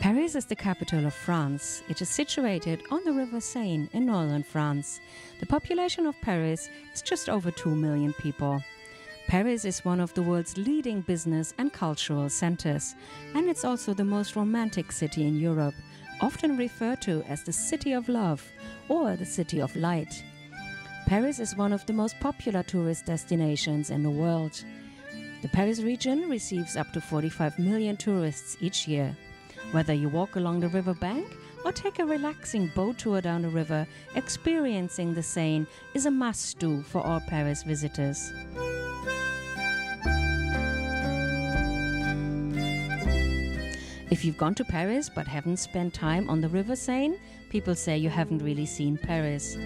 Paris is the capital of France. It is situated on the river Seine in northern France. The population of Paris is just over 2 million people. Paris is one of the world's leading business and cultural centers, and it's also the most romantic city in Europe, often referred to as the City of Love or the City of Light. Paris is one of the most popular tourist destinations in the world. The Paris region receives up to 45 million tourists each year. Whether you walk along the river bank or take a relaxing boat tour down the river, experiencing the Seine is a must-do for all Paris visitors. If you've gone to Paris but haven't spent time on the river Seine, people say you haven't really seen Paris.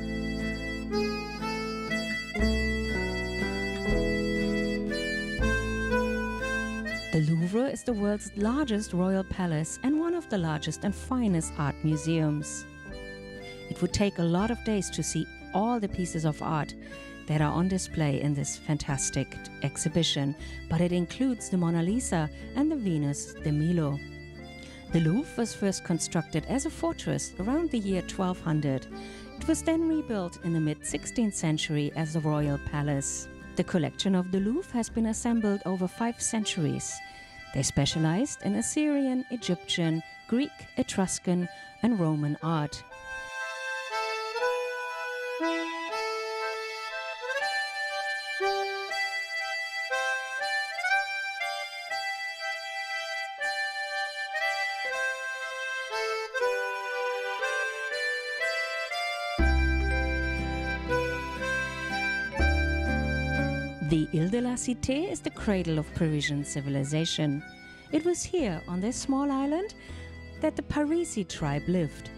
The Louvre is the world's largest royal palace and one of the largest and finest art museums. It would take a lot of days to see all the pieces of art that are on display in this fantastic exhibition, but it includes the Mona Lisa and the Venus de Milo. The Louvre was first constructed as a fortress around the year 1200. It was then rebuilt in the mid-16th century as a royal palace. The collection of the Louvre has been assembled over 5 centuries. They specialized in Assyrian, Egyptian, Greek, Etruscan, and Roman art. The Ile de la Cité is the cradle of Parisian civilization. It was here, on this small island, that the Parisi tribe lived.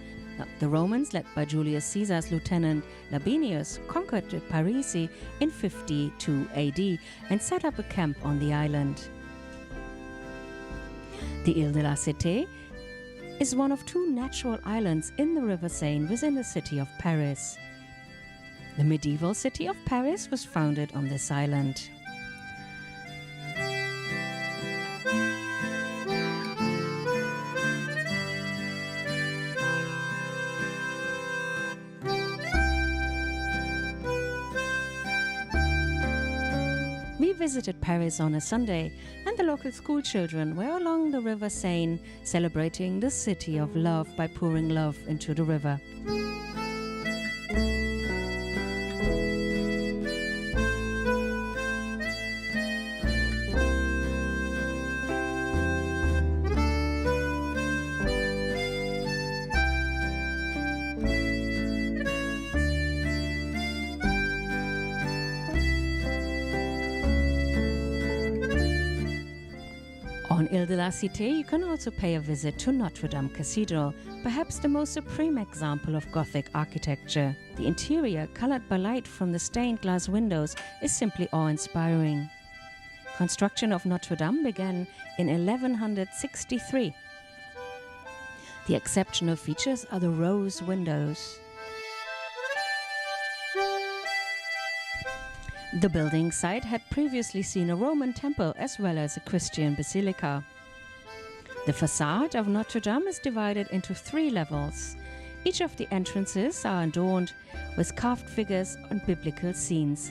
The Romans, led by Julius Caesar's lieutenant Labienus, conquered the Parisi in 52 AD and set up a camp on the island. The Ile de la Cité is one of 2 natural islands in the river Seine within the city of Paris. The medieval city of Paris was founded on this island. We visited Paris on a Sunday, and the local school children were along the river Seine celebrating the City of Love by pouring love into the river. On Ile de la Cité, you can also pay a visit to Notre Dame Cathedral, perhaps the most supreme example of Gothic architecture. The interior, colored by light from the stained glass windows, is simply awe-inspiring. Construction of Notre Dame began in 1163. The exceptional features are the rose windows. The building site had previously seen a Roman temple as well as a Christian basilica. The facade of Notre Dame is divided into 3 levels. Each of the entrances are adorned with carved figures and biblical scenes.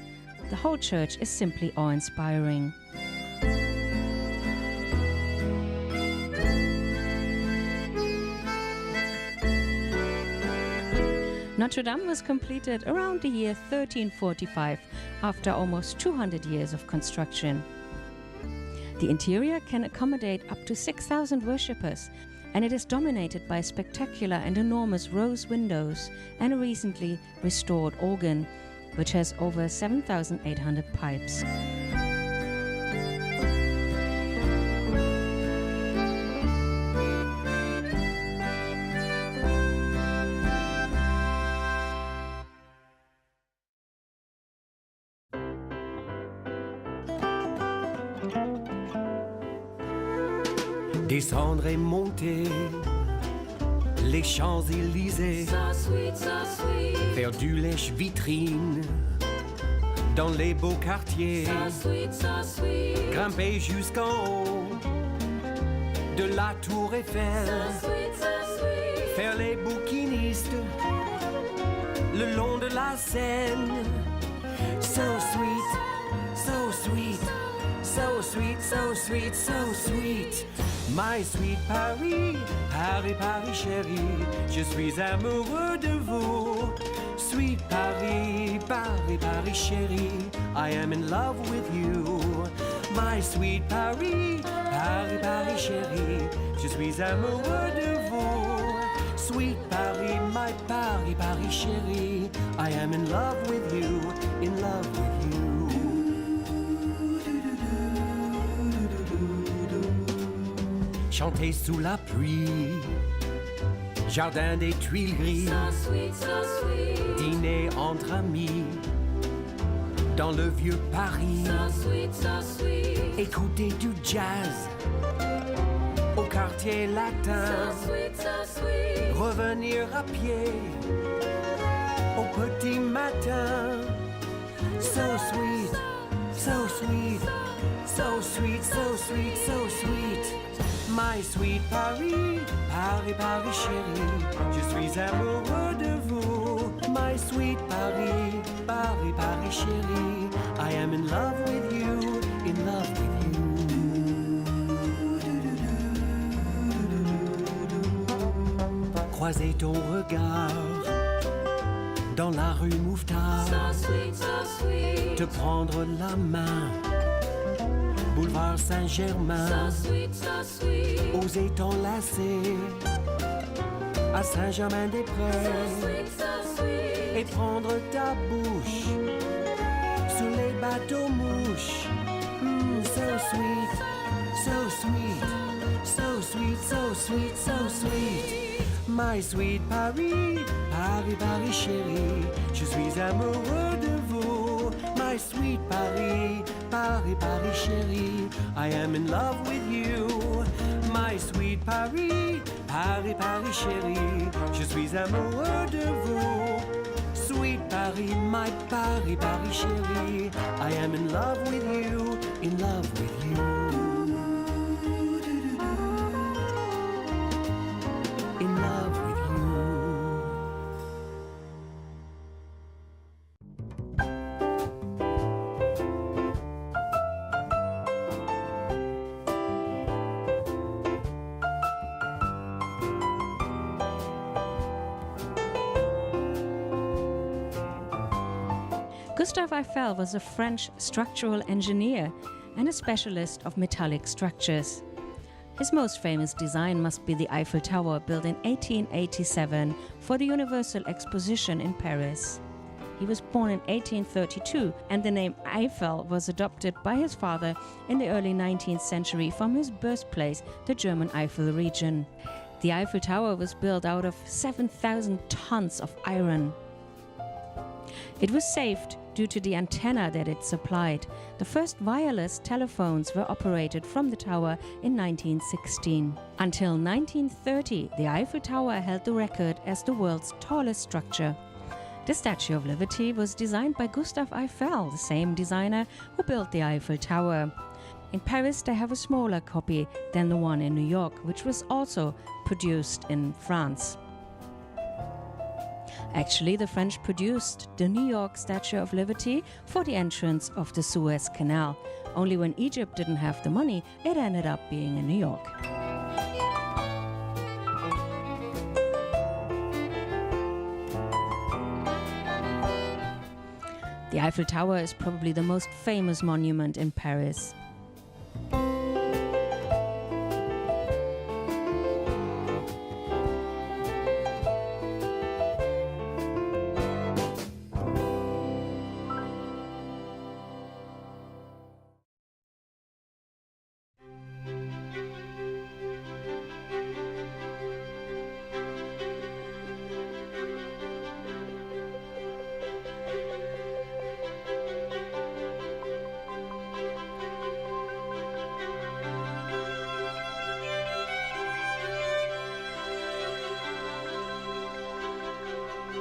The whole church is simply awe-inspiring. Notre Dame was completed around the year 1345, after almost 200 years of construction. The interior can accommodate up to 6,000 worshippers, and it is dominated by spectacular and enormous rose windows and a recently restored organ, which has over 7,800 pipes. Descendre et monter les Champs-Élysées, So sweet, so sweet. faire du lèche-vitrine dans les beaux quartiers, So sweet, so sweet. grimper jusqu'en haut de la tour Eiffel, so sweet, so sweet. faire les bouquinistes le long de la Seine. So sweet, so sweet, so sweet, so sweet, so sweet. My sweet Paris, Paris, Paris chérie, je suis amoureux de vous. Sweet Paris, Paris, Paris chérie, I am in love with you. My sweet Paris, Paris, Paris chérie, je suis amoureux de vous. Sweet Paris, my Paris, Paris chérie, I am in love with you, in love with you. Chanter sous la pluie, jardin des Tuileries, So sweet, so sweet. dîner entre amis, dans le vieux Paris, So sweet, so sweet. écouter du jazz, au quartier latin, So sweet, so sweet. revenir à pied, au petit matin. So sweet, so sweet, so sweet, so sweet, so sweet. My sweet Paris, Paris, Paris chérie, je suis amoureux de vous. My sweet Paris, Paris, Paris chérie, I am in love with you, in love with you. Croiser ton regard dans la rue Mouffetard, So sweet, so sweet. te prendre la main, boulevard Saint-Germain, So sweet, so sweet. oser t'enlacer à So Saint-Germain-des-Prés sweet, so sweet. et prendre ta bouche sous les bateaux mouches. So sweet, so sweet, so sweet, so sweet, so sweet. My sweet Paris, Paris, Paris chérie, je suis amoureux de vous. My sweet Paris, Paris, Paris chérie, I am in love with you. My sweet Paris, Paris, Paris chérie, je suis amoureux de vous. Sweet Paris, my Paris, Paris chérie, I am in love with you, in love with you. In love with you. Gustave Eiffel was a French structural engineer and a specialist of metallic structures. His most famous design must be the Eiffel Tower, built in 1887 for the Universal Exposition in Paris. He was born in 1832, and the name Eiffel was adopted by his father in the early 19th century from his birthplace, the German Eifel region. The Eiffel Tower was built out of 7,000 tons of iron. It was saved due to the antenna that it supplied. The first wireless telephones were operated from the tower in 1916. Until 1930, the Eiffel Tower held the record as the world's tallest structure. The Statue of Liberty was designed by Gustave Eiffel, the same designer who built the Eiffel Tower. In Paris, they have a smaller copy than the one in New York, which was also produced in France. Actually, the French produced the New York Statue of Liberty for the entrance of the Suez Canal. Only when Egypt didn't have the money, it ended up being in New York. The Eiffel Tower is probably the most famous monument in Paris.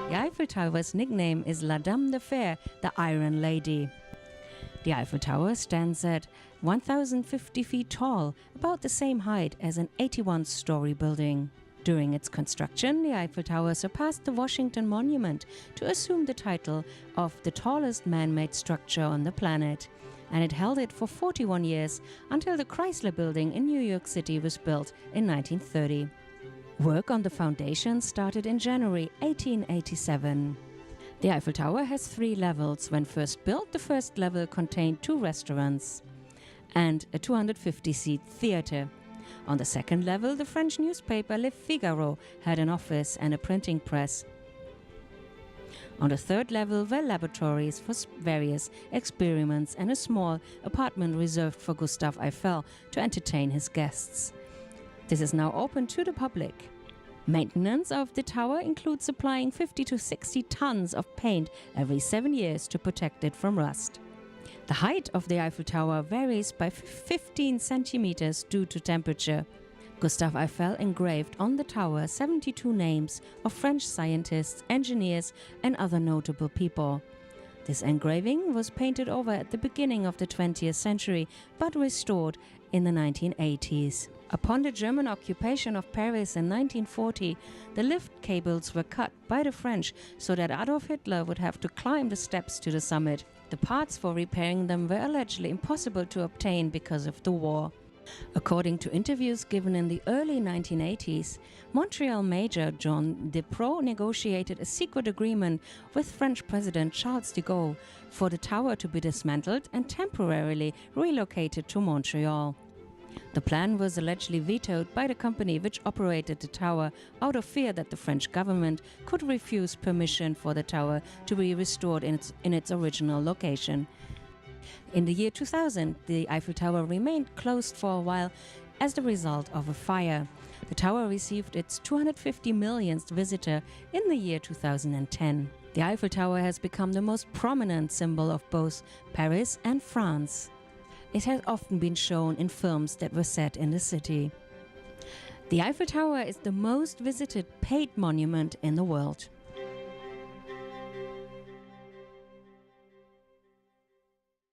The Eiffel Tower's nickname is La Dame de Fer, the Iron Lady. The Eiffel Tower stands at 1,050 feet tall, about the same height as an 81-story building. During its construction, the Eiffel Tower surpassed the Washington Monument to assume the title of the tallest man-made structure on the planet, and it held it for 41 years until the Chrysler Building in New York City was built in 1930. Work on the foundation started in January 1887. The Eiffel Tower has 3 levels. When first built, the first level contained 2 restaurants and a 250-seat theater. On the second level, the French newspaper Le Figaro had an office and a printing press. On the third level were laboratories for various experiments and a small apartment reserved for Gustave Eiffel to entertain his guests. This is now open to the public. Maintenance of the tower includes supplying 50 to 60 tons of paint every 7 years to protect it from rust. The height of the Eiffel Tower varies by 15 centimeters due to temperature. Gustave Eiffel engraved on the tower 72 names of French scientists, engineers, and other notable people. This engraving was painted over at the beginning of the 20th century, but restored in the 1980s. Upon the German occupation of Paris in 1940, the lift cables were cut by the French so that Adolf Hitler would have to climb the steps to the summit. The parts for repairing them were allegedly impossible to obtain because of the war. According to interviews given in the early 1980s, Montreal Major John Despreaux negotiated a secret agreement with French President Charles de Gaulle for the tower to be dismantled and temporarily relocated to Montreal. The plan was allegedly vetoed by the company which operated the tower out of fear that the French government could refuse permission for the tower to be restored in its original location. In the year 2000, the Eiffel Tower remained closed for a while as the result of a fire. The tower received its 250 millionth visitor in the year 2010. The Eiffel Tower has become the most prominent symbol of both Paris and France. It has often been shown in films that were set in the city. The Eiffel Tower is the most visited paid monument in the world.